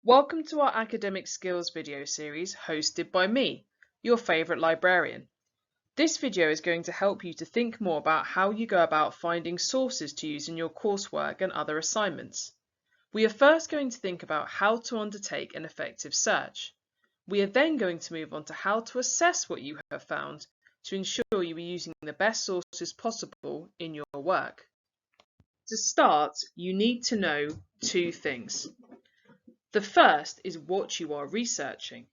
Welcome to our academic skills video series hosted by me, your favourite librarian. This video is going to help you to think more about how you go about finding sources to use in your coursework and other assignments. We are first going to think about how to undertake an effective search. We are then going to move on to how to assess what you have found to ensure you are using the best sources possible in your work. To start, you need to know two things. The first is what you are researching.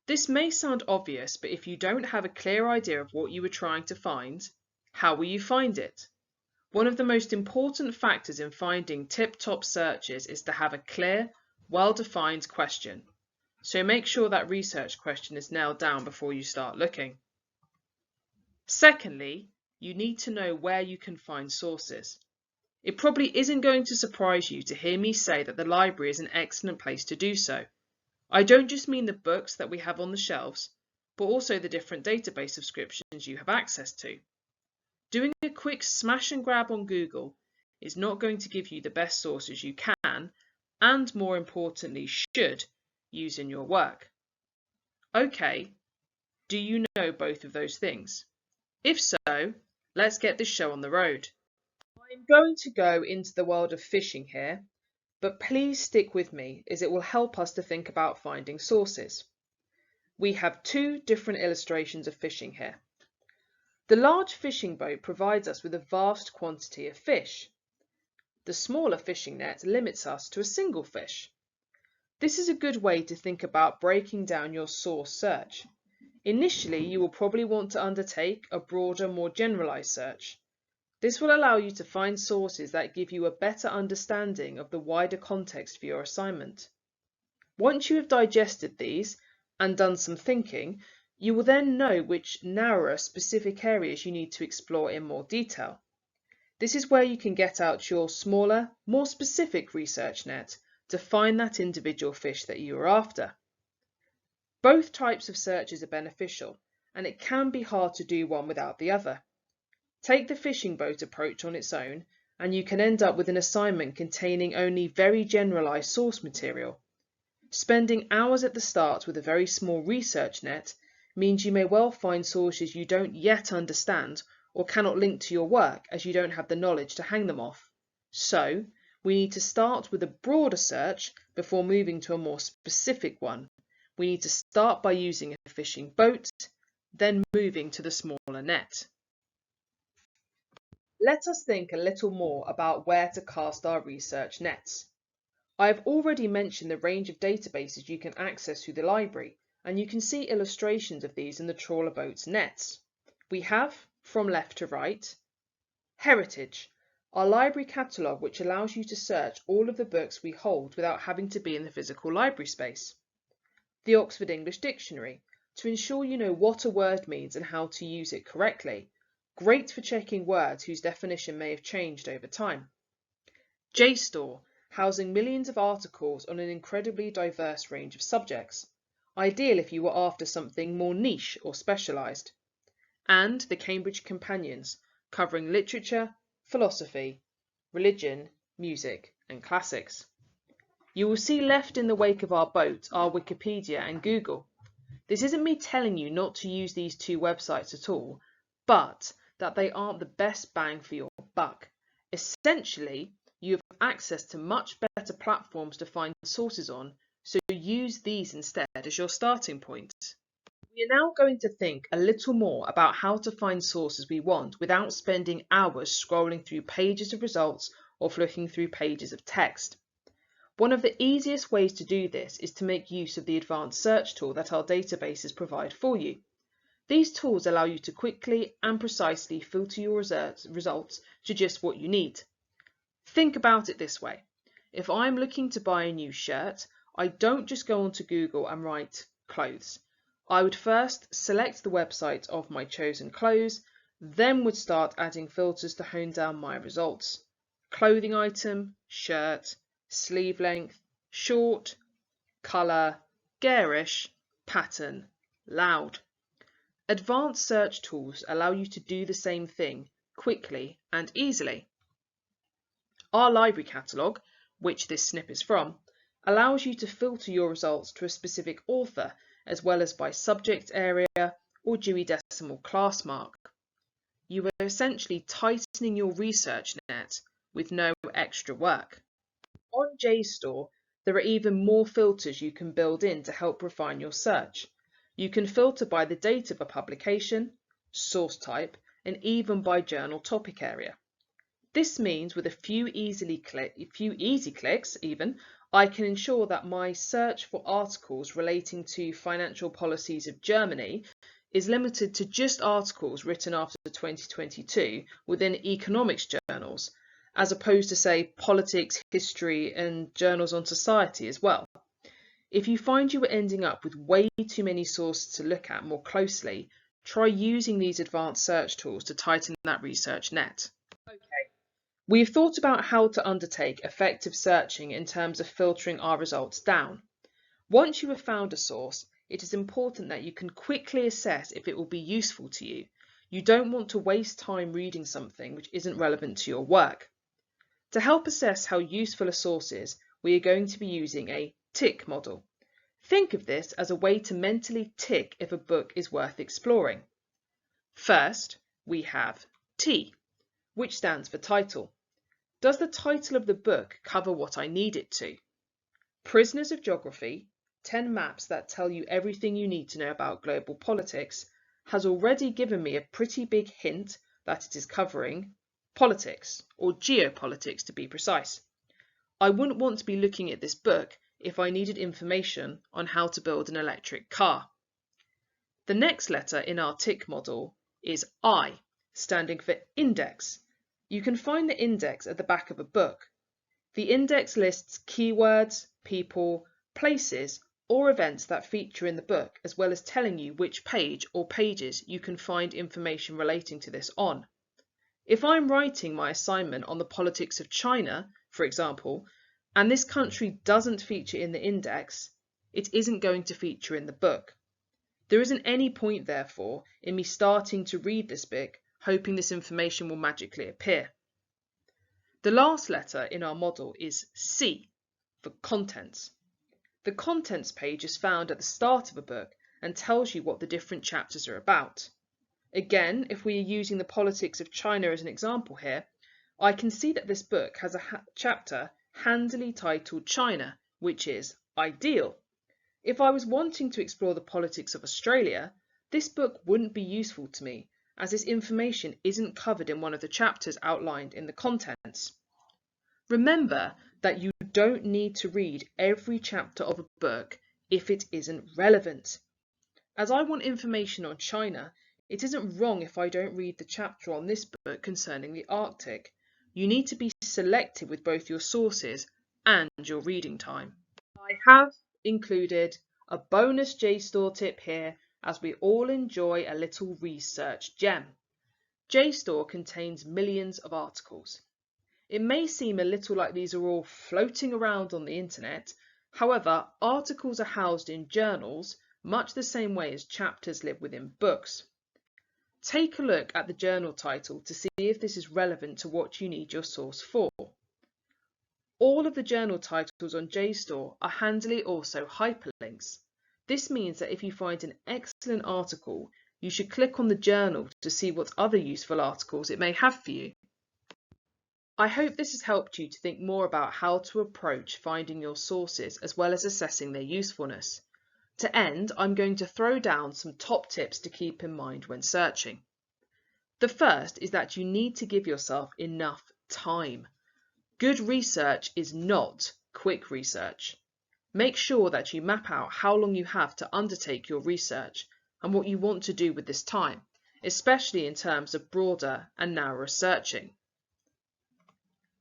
This may sound obvious, but if you don't have a clear idea of what you are trying to find, how will you find it? One of the most important factors in finding tip-top searches is to have a clear, well-defined question. So make sure that research question is nailed down before you start looking. Secondly, you need to know where you can find sources. It probably isn't going to surprise you to hear me say that the library is an excellent place to do so. I don't just mean the books that we have on the shelves, but also the different database subscriptions you have access to. Doing a quick smash and grab on Google is not going to give you the best sources you can, and more importantly should, use in your work. Okay, do you know both of those things? If so, let's get this show on the road. I'm going to go into the world of fishing here, but please stick with me as it will help us to think about finding sources. We have two different illustrations of fishing here. The large fishing boat provides us with a vast quantity of fish. The smaller fishing net limits us to a single fish. This is a good way to think about breaking down your source search. Initially, you will probably want to undertake a broader, more generalized search. This will allow you to find sources that give you a better understanding of the wider context for your assignment. Once you have digested these and done some thinking, you will then know which narrower specific areas you need to explore in more detail. This is where you can get out your smaller, more specific research net to find that individual fish that you are after. Both types of searches are beneficial, and it can be hard to do one without the other. Take the fishing boat approach on its own, and you can end up with an assignment containing only very generalized source material. Spending hours at the start with a very small research net means you may well find sources you don't yet understand or cannot link to your work as you don't have the knowledge to hang them off. So, we need to start with a broader search before moving to a more specific one. We need to start by using a fishing boat, then moving to the smaller net. Let us think a little more about where to cast our research nets. I have already mentioned the range of databases you can access through the library, and you can see illustrations of these in the trawler boat's nets. We have, from left to right, Heritage, our library catalogue which allows you to search all of the books we hold without having to be in the physical library space. The Oxford English Dictionary, to ensure you know what a word means and how to use it correctly. Great for checking words whose definition may have changed over time. JSTOR, housing millions of articles on an incredibly diverse range of subjects, ideal if you were after something more niche or specialised. And the Cambridge Companions, covering literature, philosophy, religion, music and classics. You will see left in the wake of our boat are Wikipedia and Google. This isn't me telling you not to use these two websites at all, but that they aren't the best bang for your buck. Essentially, you have access to much better platforms to find sources on, so use these instead as your starting point. We are now going to think a little more about how to find sources we want without spending hours scrolling through pages of results or flicking through pages of text. One of the easiest ways to do this is to make use of the advanced search tool that our databases provide for you. These tools allow you to quickly and precisely filter your results to just what you need. Think about it this way. If I'm looking to buy a new shirt, I don't just go onto Google and write clothes. I would first select the website of my chosen clothes, then would start adding filters to hone down my results. Clothing item, shirt, sleeve length, short, colour, garish, pattern, loud. Advanced search tools allow you to do the same thing quickly and easily. Our library catalogue, which this snip is from, allows you to filter your results to a specific author, as well as by subject area or Dewey Decimal Class mark. You are essentially tightening your research net with no extra work. On JSTOR, there are even more filters you can build in to help refine your search. You can filter by the date of a publication, source type, and even by journal topic area. This means with a few easy clicks even, I can ensure that my search for articles relating to financial policies of Germany is limited to just articles written after 2022 within economics journals, as opposed to, say, politics, history, and journals on society as well. If you find you are ending up with way too many sources to look at more closely, try using these advanced search tools to tighten that research net. Okay. We've thought about how to undertake effective searching in terms of filtering our results down. Once you have found a source, it is important that you can quickly assess if it will be useful to you. You don't want to waste time reading something which isn't relevant to your work. To help assess how useful a source is, we are going to be using a tick model. Think of this as a way to mentally tick if a book is worth exploring. First, we have T, which stands for title. Does the title of the book cover what I need it to? Prisoners of Geography, 10 maps that tell you everything you need to know about global politics, has already given me a pretty big hint that it is covering politics, or geopolitics to be precise. I wouldn't want to be looking at this book if I needed information on how to build an electric car. The next letter in our tick model is I, standing for index. You can find the index at the back of a book. The index lists keywords, people, places, or events that feature in the book, as well as telling you which page or pages you can find information relating to this on. If I'm writing my assignment on the politics of China, for example, and this country doesn't feature in the index, it isn't going to feature in the book. There isn't any point, therefore, in me starting to read this book, hoping this information will magically appear. The last letter in our model is C, for contents. The contents page is found at the start of a book and tells you what the different chapters are about. Again, if we are using the politics of China as an example here, I can see that this book has a chapter handily titled China, which is ideal. If I was wanting to explore the politics of Australia, this book wouldn't be useful to me, as this information isn't covered in one of the chapters outlined in the contents. Remember that you don't need to read every chapter of a book if it isn't relevant. As I want information on China, it isn't wrong if I don't read the chapter on this book concerning the Arctic. You need to be selective with both your sources and your reading time. I have included a bonus JSTOR tip here as we all enjoy a little research gem. JSTOR contains millions of articles. It may seem a little like these are all floating around on the internet. However, articles are housed in journals much the same way as chapters live within books. Take a look at the journal title to see if this is relevant to what you need your source for. All of the journal titles on JSTOR are handily also hyperlinks. This means that if you find an excellent article, you should click on the journal to see what other useful articles it may have for you. I hope this has helped you to think more about how to approach finding your sources as well as assessing their usefulness. To end, I'm going to throw down some top tips to keep in mind when searching. The first is that you need to give yourself enough time. Good research is not quick research. Make sure that you map out how long you have to undertake your research and what you want to do with this time, especially in terms of broader and narrower searching.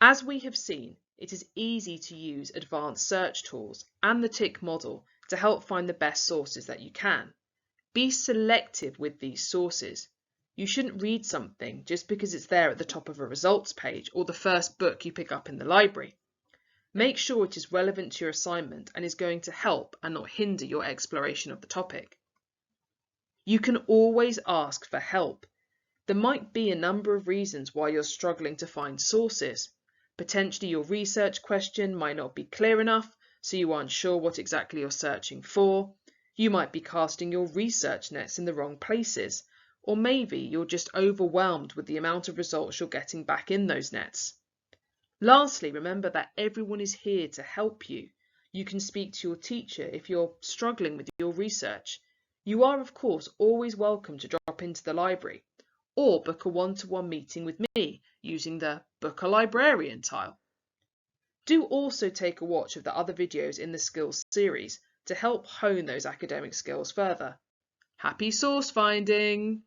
As we have seen, it is easy to use advanced search tools and the tick model to help find the best sources that you can. Be selective with these sources. You shouldn't read something just because it's there at the top of a results page or the first book you pick up in the library. Make sure it is relevant to your assignment and is going to help and not hinder your exploration of the topic. You can always ask for help. There might be a number of reasons why you're struggling to find sources. Potentially your research question might not be clear enough, so you aren't sure what exactly you're searching for. You might be casting your research nets in the wrong places, or maybe you're just overwhelmed with the amount of results you're getting back in those nets. Lastly, remember that everyone is here to help you. You can speak to your teacher if you're struggling with your research. You are, of course, always welcome to drop into the library or book a one-to-one meeting with me using the Book a Librarian tile. Do also take a watch of the other videos in the skills series to help hone those academic skills further. Happy source finding!